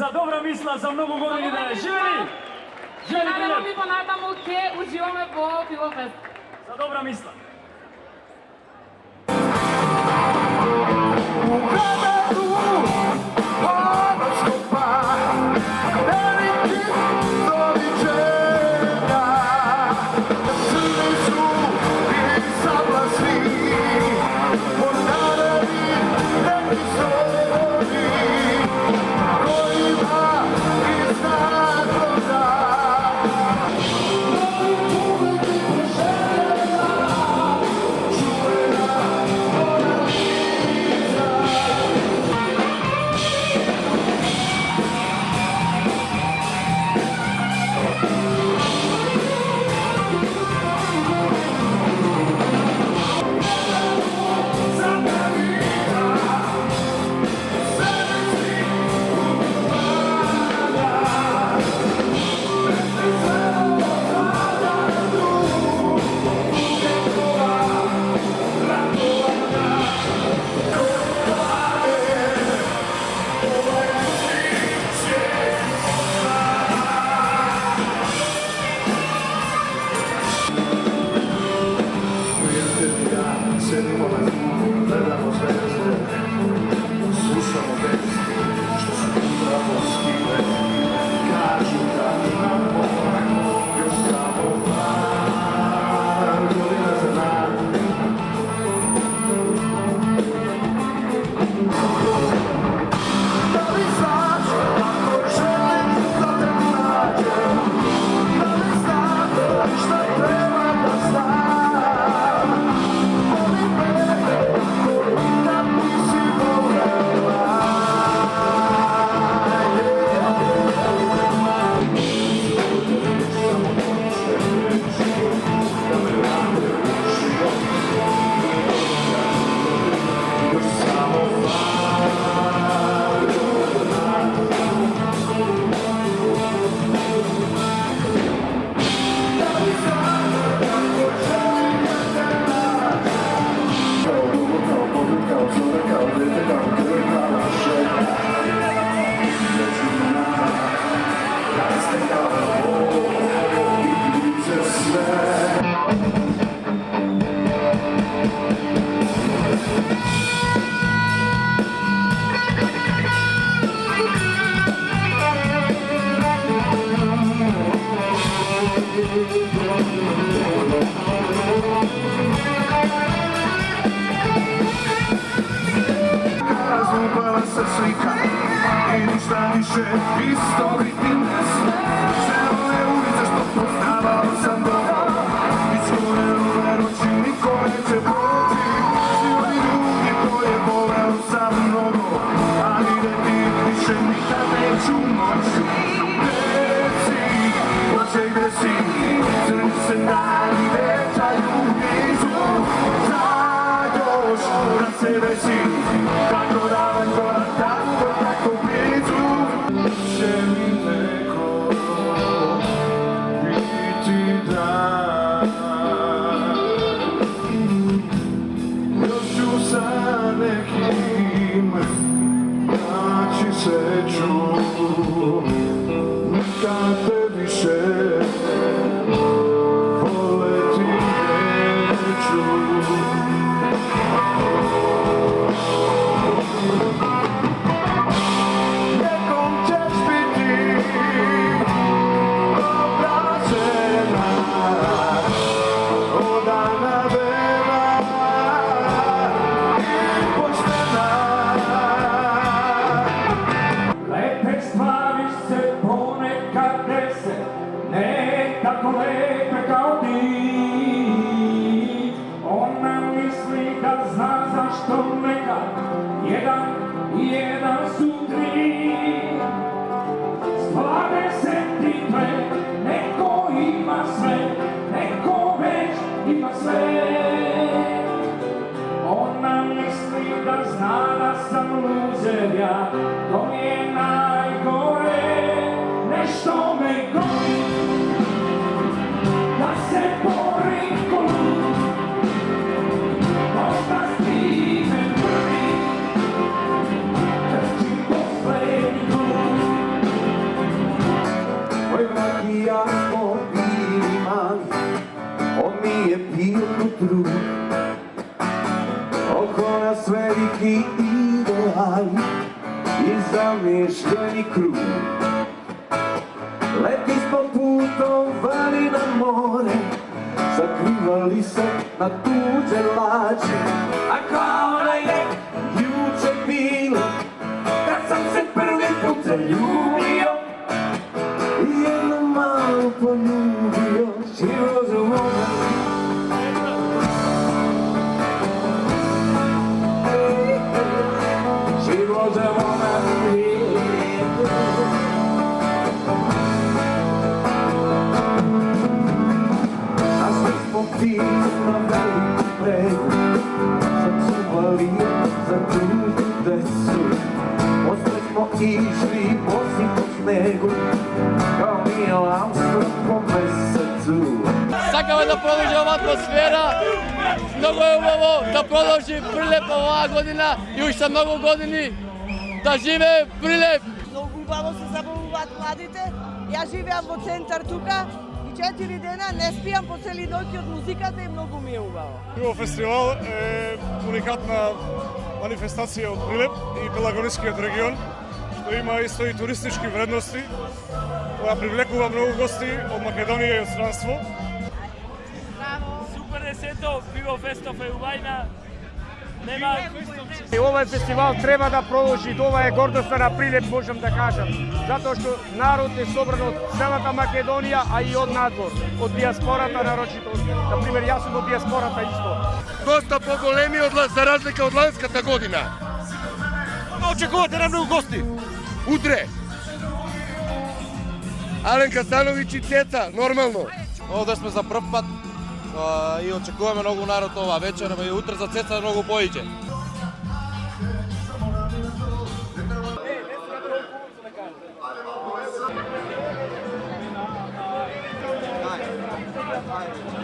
za dobra misla, za mnogo godina ideje. Živeli! Živeli Naravno Prilep! mi понатаму ќе уживаме во Пилофест. Za dobra misla. Sedimo na zimu, gledamo zvezde, slušamo vesti, što su upravo stile, kažu da imamo još samo par godina za nama. Da li znaš kako želim da te nađem, da li znaš šta treba da znam. Razlupala se slika i ništa više isto biti ne sme. Sve ove ulice što poznavao sam dobro, izgore ove noći niko neće proći. Svi ovi ljudi koje voleo sam mnogo, ali vidjeti više nikad neću moći. Gdje si, oče gdje si, crni se dani većaju blizu. Sad još da se desi, kako daleko, tako blizu. Će mi neko biti dan, još ću sa nekim naći sreću, nikad te više voleti neću. Lepe kao ti, ona misli da zna zašto nekad jedan i jedan su tri. S 20 neko ima sve, neko već ima sve. Ona misli da zna da sam luzer ja, to mi je najgore, nešto me gori. Da se borim ko lud, možda stignem prvi, Momak i ja smo bili mali, on mi je pio drug. Oko nas veliki ideali i zamješteni krug. Leti smo putovali na more, sakrivali se na tuđe lađe. A kao da je juče bilo, kad sam se prvi put zaljubio i jedno malo poljubio. She was a woman. She was a woman, a sve smo pili na veliku bregu, sačuvali je za drugu desu. Posle smo išli bosi po snegu, kao Neil Armstrong po mesecu. Sakamo da produži ova atmosfera, mnogo je ulovo da produži Prilep ova godina i još sa mnogo godini da žive Prilep. Много убаво се забавуваат младите. Јас живеам во центар тука и 4 дена не спијам по цели ноќи од музиката и многу ми е убаво. Пиво фестивал е уникатна манифестација од Прилеп и Пелагонискиот регион, што има исто и туристички вредности, која привлекува многу гости од Македонија и од странство. Super Deseto, Pivo Festov е убајна. Нема... Овој фестивал треба да продолжи, ова е гордоста на Прилеп, можам да кажам, затоа што народ е собран од целата Македонија, а и од надвор, од диаспората нарочито. Например, јас сум од диаспората исто. Доста поголеми за разлика од ланската година. Очекувате на многу гости? Утре. Ален Касановиќ и Цеца, нормално. Овде сме за прв пат и очекуваме многу народ ова вечер, и утре за Цеца многу поиќе. Hi.